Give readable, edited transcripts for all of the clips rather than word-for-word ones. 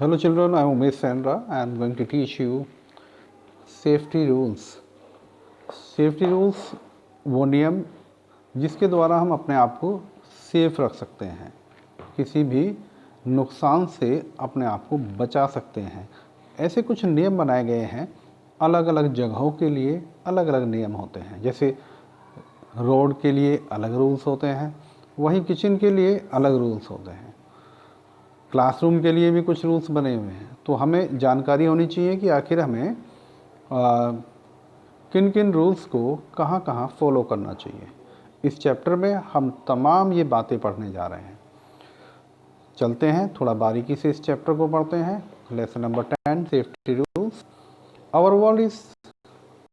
Hello children, I am Umesh Sandra. I am going to teach you safety rules. Safety rules वो नियम जिसके द्वारा हम अपने आप को सेफ रख सकते हैं, किसी भी नुकसान से अपने आप को बचा सकते हैं। ऐसे कुछ नियम बनाए गए हैं, अलग अलग जगहों के लिए अलग अलग नियम होते हैं। जैसे रोड के लिए अलग रूल्स होते हैं, वहीं किचन के लिए अलग रूल्स होते हैं, क्लासरूम के लिए भी कुछ रूल्स बने हुए हैं। तो हमें जानकारी होनी चाहिए कि आखिर हमें किन किन रूल्स को कहाँ कहाँ फॉलो करना चाहिए। इस चैप्टर में हम तमाम ये बातें पढ़ने जा रहे हैं। चलते हैं थोड़ा बारीकी से इस चैप्टर को पढ़ते हैं। Lesson number 10, safety rules. Our world is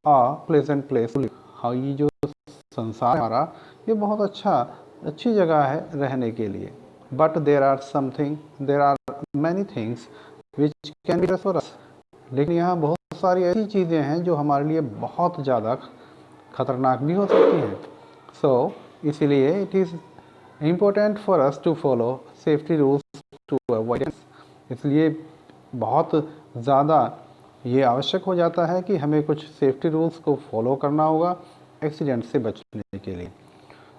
a pleasant place. हाँ, ये जो संसार हमारा, ये बहुत अच्छी जगह है रहने के लिए। But there are many things which can be dangerous for us. लेकिन यहाँ बहुत सारी ऐसी चीज़ें हैं जो हमारे लिए बहुत ज़्यादा खतरनाक भी हो सकती हैं। सो इसीलिए it is important for us to follow safety rules to avoid. इसलिए बहुत ज़्यादा ये आवश्यक हो जाता है कि हमें कुछ सेफ्टी रूल्स को फॉलो करना होगा एक्सीडेंट से बचने के लिए।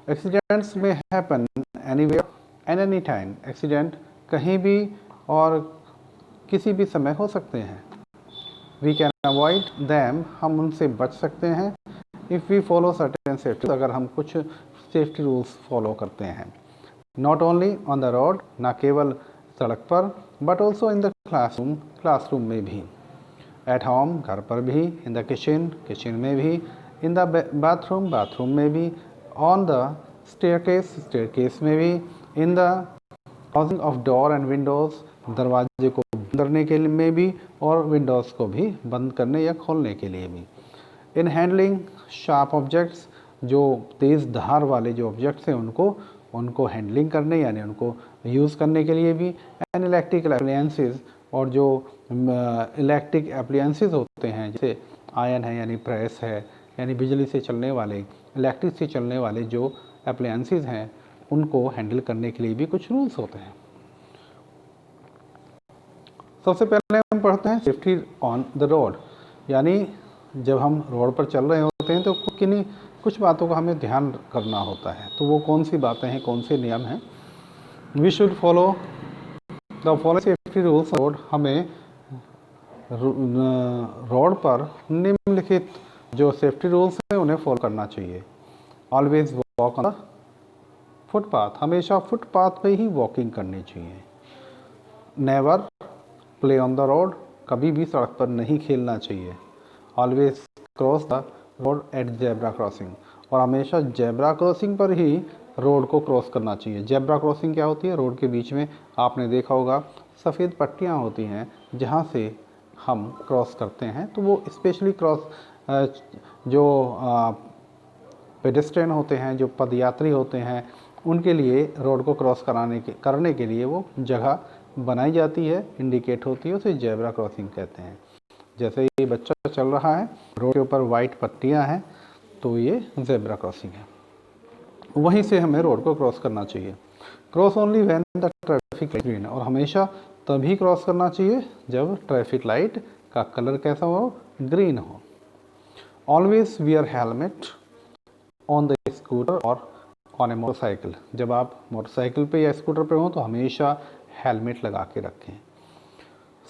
एक्सीडेंट्स में happen anywhere and any time. Accident कहीं भी और किसी भी समय हो सकते हैं। वी कैन अवॉइड दैम, हम उनसे बच सकते हैं if we follow certain safety, अगर हम कुछ सेफ्टी रूल्स फॉलो करते हैं। Not only on the road, ना केवल सड़क पर, but also in the classroom में भी, एट होम घर पर भी, इन द किचन में भी, इन द बाथरूम में भी, ऑन द स्टेयरकेस में भी, in the closing of door and Windows, दरवाजे को बंद करने के लिए में भी और विंडोज़ को भी बंद करने या खोलने के लिए भी। इन हैंडलिंग शार्प ऑब्जेक्ट्स, जो तेज़ धार वाले जो ऑब्जेक्ट्स हैं उनको हैंडलिंग करने यानी उनको यूज़ करने के लिए भी। एंड इलेक्ट्रिकल अप्लायंसेस, और जो इलेक्ट्रिक अप्लायंसेस होते हैं जैसे आयरन है यानी प्रेस है, यानी बिजली से चलने वाले, इलेक्ट्रिक से चलने वाले जो अप्लायंसेस हैं उनको हैंडल करने के लिए भी कुछ रूल्स होते हैं। सबसे पहले हम पढ़ते हैं सेफ्टी ऑन द रोड, यानी जब हम रोड पर चल रहे होते हैं तो कुछ बातों का हमें ध्यान करना होता है। तो वो कौन सी बातें हैं, कौन से नियम हैं? We should follow the following safety rules. Road, हमें रोड पर निम्नलिखित जो सेफ्टी रूल्स हैं उन्हें फॉलो करना चाहिए। Always walk on the footpath, हमेशा फुटपाथ पे ही वॉकिंग करनी चाहिए। Never play on the road, कभी भी सड़क पर नहीं खेलना चाहिए। Always cross the road at zebra crossing, और हमेशा जेब्रा क्रॉसिंग पर ही रोड को क्रॉस करना चाहिए। जेब्रा क्रॉसिंग क्या होती है? रोड के बीच में आपने देखा होगा सफ़ेद पट्टियाँ होती हैं जहाँ से हम क्रॉस करते हैं। तो वो स्पेशली जो पेडेस्ट्रियन होते हैं, जो पदयात्री होते हैं, उनके लिए रोड को क्रॉस करने के लिए वो जगह बनाई जाती है, इंडिकेट होती है, उसे जेब्रा क्रॉसिंग कहते हैं। जैसे ये बच्चा चल रहा है, रोड के ऊपर वाइट पट्टियां हैं, तो ये जेब्रा क्रॉसिंग है। वहीं से हमें रोड को क्रॉस करना चाहिए। Cross only when the traffic light green, और हमेशा तभी क्रॉस करना चाहिए जब ट्रैफिक लाइट का कलर कैसा हो? ग्रीन हो। Always wear helmet on the scooter और ऑन ए मोटरसाइकिल, जब आप मोटरसाइकिल पे या स्कूटर पे हो तो हमेशा हेलमेट लगा के रखें।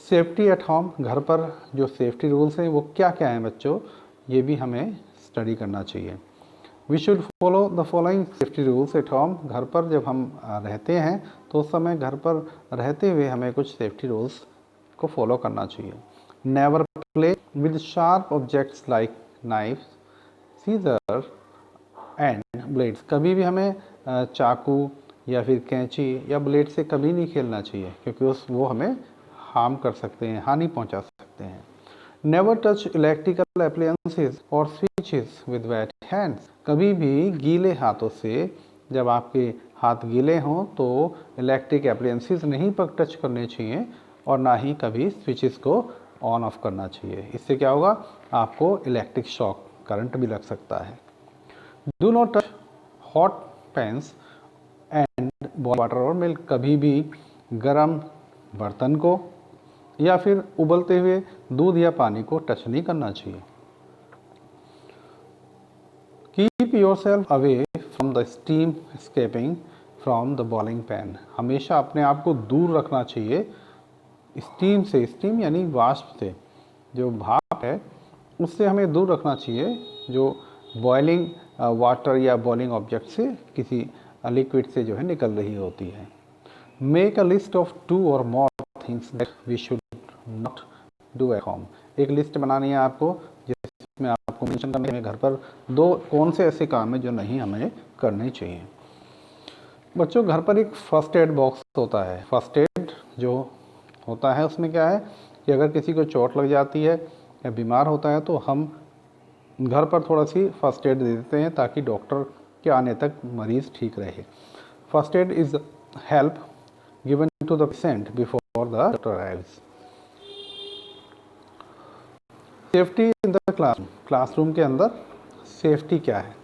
सेफ्टी एट होम, घर पर जो सेफ्टी रूल्स हैं वो क्या क्या हैं बच्चों, ये भी हमें स्टडी करना चाहिए। We should follow the following safety rules at home, घर पर जब हम रहते हैं तो उस समय घर पर रहते हुए हमें कुछ सेफ्टी रूल्स को फॉलो करना चाहिए। Never play with sharp objects like knife, scissor and blades, कभी भी हमें चाकू या फिर कैंची या ब्लेड से कभी नहीं खेलना चाहिए, क्योंकि वो हमें हार्म कर सकते हैं, हानि पहुंचा सकते हैं। नेवर टच इलेक्ट्रिकल अप्लायंसेस और स्विचेस विद वेट हैंड्स, कभी भी गीले हाथों से, जब आपके हाथ गीले हों तो इलेक्ट्रिक अप्लायंसेस नहीं पर टच करने चाहिए, और ना ही कभी स्विचेस को ऑन ऑफ करना चाहिए। इससे क्या होगा? आपको इलेक्ट्रिक शॉक, करंट भी लग सकता है। Do not touch hot pans and water or milk, कभी भी गर्म बर्तन को या फिर उबलते हुए दूध या पानी को टच नहीं करना चाहिए। Keep yourself away from the steam escaping from the boiling pan. हमेशा अपने आप को दूर रखना चाहिए स्टीम से। स्टीम यानी वाष्प से, जो भाप है उससे हमें दूर रखना चाहिए, जो बॉइलिंग वाटर या बॉइलिंग ऑब्जेक्ट से, किसी लिक्विड से जो है निकल रही होती है। मेक अ लिस्ट ऑफ 2 और more things that we should not do at home. एक लिस्ट बनानी है आपको, जिसमें आपको मेंशन करना है घर पर 2 कौन से ऐसे काम है जो नहीं हमें करने चाहिए। बच्चों, घर पर एक फर्स्ट एड बॉक्स होता है। फर्स्ट एड जो होता है उसमें क्या है कि अगर किसी को चोट लग जाती है या बीमार होता है तो हम घर पर थोड़ा सी फर्स्ट एड दे देते हैं ताकि डॉक्टर के आने तक मरीज़ ठीक रहे। First aid is help given to the patient before the doctor arrives. Safety in the classroom. Classroom के अंदर सेफ्टी क्या है?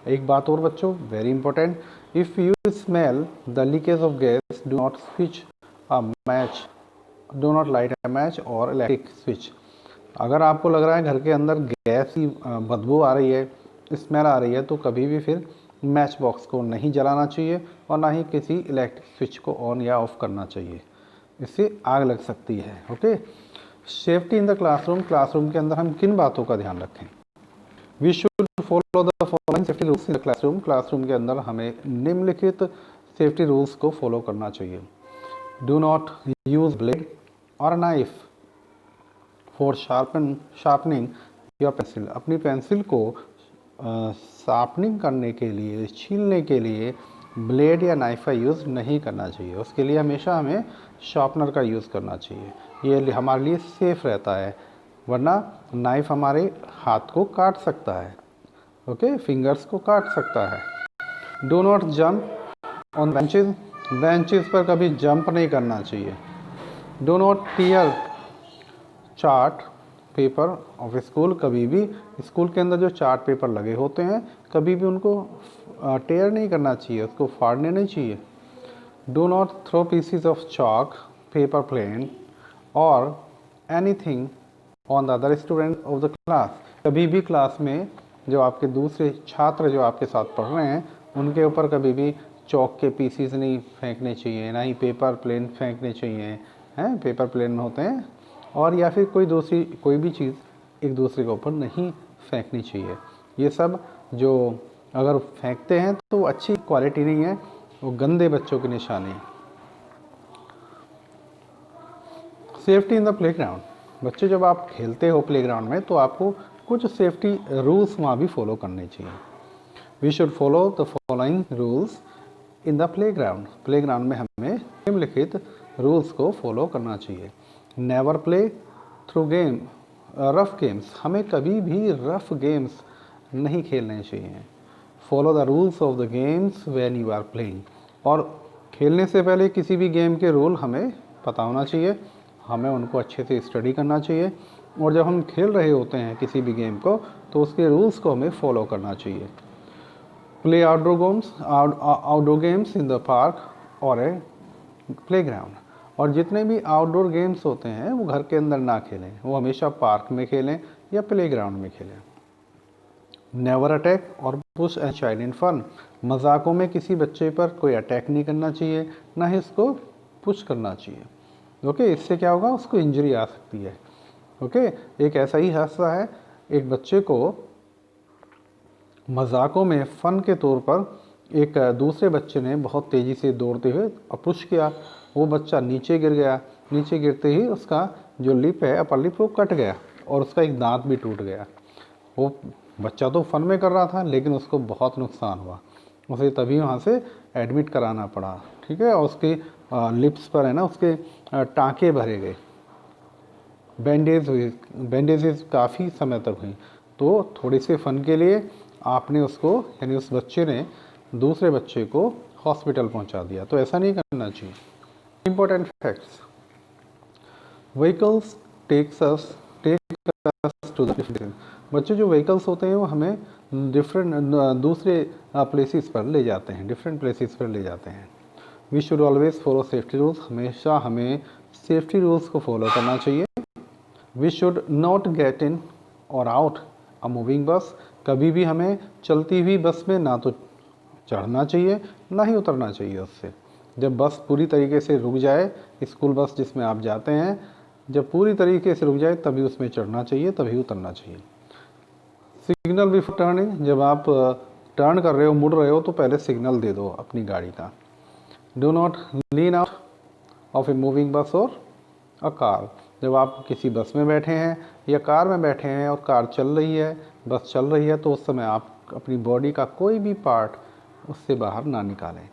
एक बात और बच्चों, very important, if you smell the leakage of gas, do not switch a match, do not light a match और electric switch. अगर आपको लग रहा है घर के अंदर गैस की बदबू आ रही है, स्मेल आ रही है, तो कभी भी फिर मैच बॉक्स को नहीं जलाना चाहिए और ना ही किसी इलेक्ट्रिक स्विच को ऑन या ऑफ करना चाहिए, इससे आग लग सकती है। Okay. Safety in the classroom. Classroom के अंदर हम किन बातों का ध्यान रखें? We should follow the following safety rules in the classroom. Classroom के अंदर हमें निम्नलिखित सेफ्टी रूल्स को फॉलो करना चाहिए। डू नॉट यूज ब्लेड और knife for sharpening your pencil. अपनी पेंसिल को शार्पनिंग करने के लिए, छीलने के लिए ब्लेड या नाइफ का यूज़ नहीं करना चाहिए। उसके लिए हमेशा हमें शार्पनर का यूज़ करना चाहिए, ये हमारे लिए सेफ़ रहता है, वरना नाइफ हमारे हाथ को काट सकता है। ओके, फिंगर्स को काट सकता है। Do not jump on benches. Benches पर कभी जंप नहीं करना चाहिए। Do not tier chart paper of school. कभी भी स्कूल के अंदर जो चार्ट पेपर लगे होते हैं, कभी भी उनको टेयर नहीं करना चाहिए, उसको फाड़ने नहीं चाहिए। Do not throw pieces of chalk, paper plane और anything on the other student of the class. कभी भी क्लास में जो आपके दूसरे छात्र जो आपके साथ पढ़ रहे हैं, उनके ऊपर कभी भी चॉक के पीसीज नहीं फेंकने चाहिए, ना ही पेपर प्लेन फेंकने चाहिए। हैं, पेपर प्लेन होते हैं, और या फिर कोई भी चीज़ एक दूसरे के ऊपर नहीं फेंकनी चाहिए। ये सब जो अगर फेंकते हैं तो अच्छी क्वालिटी नहीं है, वो गंदे बच्चों की निशानी है। Safety in the playground. बच्चे, जब आप खेलते हो प्लेग्राउंड में तो आपको कुछ सेफ्टी रूल्स वहाँ भी फॉलो करने चाहिए। We should follow the following rules in the playground. Playground में हमें निम्नलिखित रूल्स को फॉलो करना चाहिए। Never play through game rough games. हमें कभी भी रफ गेम्स नहीं खेलने चाहिए। Follow the rules of the games when you are playing. और खेलने से पहले किसी भी गेम के रूल हमें पता होना चाहिए, हमें उनको अच्छे से स्टडी करना चाहिए, और जब हम खेल रहे होते हैं किसी भी गेम को तो उसके रूल्स को हमें फॉलो करना चाहिए। Play outdoor games in the park और ए प्लेग्राउंड। और जितने भी आउटडोर गेम्स होते हैं वो घर के अंदर ना खेलें, वो हमेशा पार्क में खेलें या प्लेग्राउंड में खेलें। Never attack or push and child in fun. मजाकों में किसी बच्चे पर कोई अटैक नहीं करना चाहिए, ना ही उसको पुश करना चाहिए। ओके, इससे क्या होगा, उसको इंजरी आ सकती है। ओके, एक ऐसा ही हादसा है, एक बच्चे को मजाकों में फ़न के तौर पर एक दूसरे बच्चे ने बहुत तेज़ी से दौड़ते हुए पुश किया, वो बच्चा नीचे गिर गया। नीचे गिरते ही उसका जो लिप है, अपर लिप, वो कट गया और उसका एक दांत भी टूट गया। वो बच्चा तो फन में कर रहा था, लेकिन उसको बहुत नुकसान हुआ, उसे तभी वहाँ से एडमिट कराना पड़ा। ठीक है, और उसके लिप्स पर है ना, उसके टाँके भरे गए, बैंडेजेस काफ़ी समय तक हुई। तो थोड़ी से फ़न के लिए आपने उसको, यानी उस बच्चे ने दूसरे बच्चे को हॉस्पिटल पहुंचा दिया, तो ऐसा नहीं करना चाहिए। Important facts. Vehicles take us to the different. बच्चे, जो व्हीकल्स होते हैं वो हमें दूसरे प्लेसेस पर ले जाते हैं, डिफरेंट प्लेसेस पर ले जाते हैं। We should always follow safety rules. हमेशा हमें सेफ्टी रूल्स को फॉलो करना चाहिए। We should not get in और आउट अ मूविंग बस, कभी भी हमें चलती हुई बस में ना तो चढ़ना चाहिए ना ही उतरना चाहिए उससे। जब बस पूरी तरीके से रुक जाए, स्कूल बस जिसमें आप जाते हैं, जब पूरी तरीके से रुक जाए तभी उसमें चढ़ना चाहिए, तभी उतरना चाहिए। सिग्नल बिफोर टर्निंग, जब आप टर्न कर रहे हो, मुड़ रहे हो, तो पहले सिग्नल दे दो अपनी गाड़ी का। Do not lean out of a moving बस और अ कार, जब आप किसी बस में बैठे हैं या कार में बैठे हैं और कार चल रही है, बस चल रही है, तो उस समय आप अपनी बॉडी का कोई भी पार्ट उससे बाहर ना निकालें।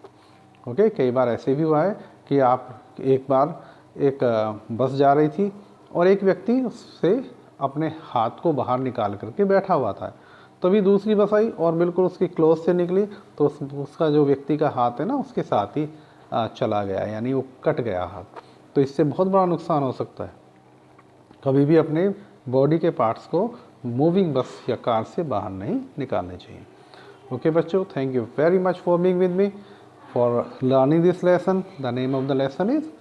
ओके, कई बार ऐसे भी हुआ है कि आप एक बार एक बस जा रही थी और एक व्यक्ति उससे अपने हाथ को बाहर निकाल करके बैठा हुआ था, तभी दूसरी बस आई और बिल्कुल उसकी क्लोज से निकली, तो उसका जो व्यक्ति का हाथ है ना उसके साथ ही चला गया, यानी वो कट गया हाथ। तो इससे बहुत बड़ा नुकसान हो सकता है। कभी भी अपने बॉडी के पार्ट्स को मूविंग बस या कार से बाहर नहीं निकालने चाहिए। ओके बच्चों, thank you very much for being with me for learning this lesson. The name of the lesson is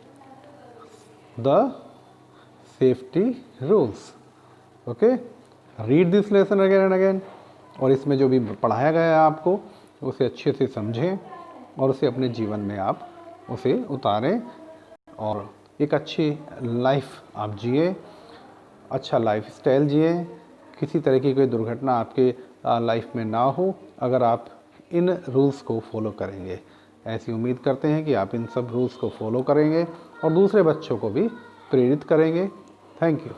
the safety rules. Okay, read this lesson again and again, और इसमें जो भी पढ़ाया गया है आपको उसे अच्छे से समझें और उसे अपने जीवन में आप उसे उतारें और एक अच्छी लाइफ आप जिए, अच्छा लाइफ स्टाइल जिए, किसी तरह की कोई दुर्घटना आपके लाइफ में ना हो अगर आप इन रूल्स को फॉलो करेंगे। ऐसी उम्मीद करते हैं कि आप इन सब रूल्स को फॉलो करेंगे और दूसरे बच्चों को भी प्रेरित करेंगे। Thank you.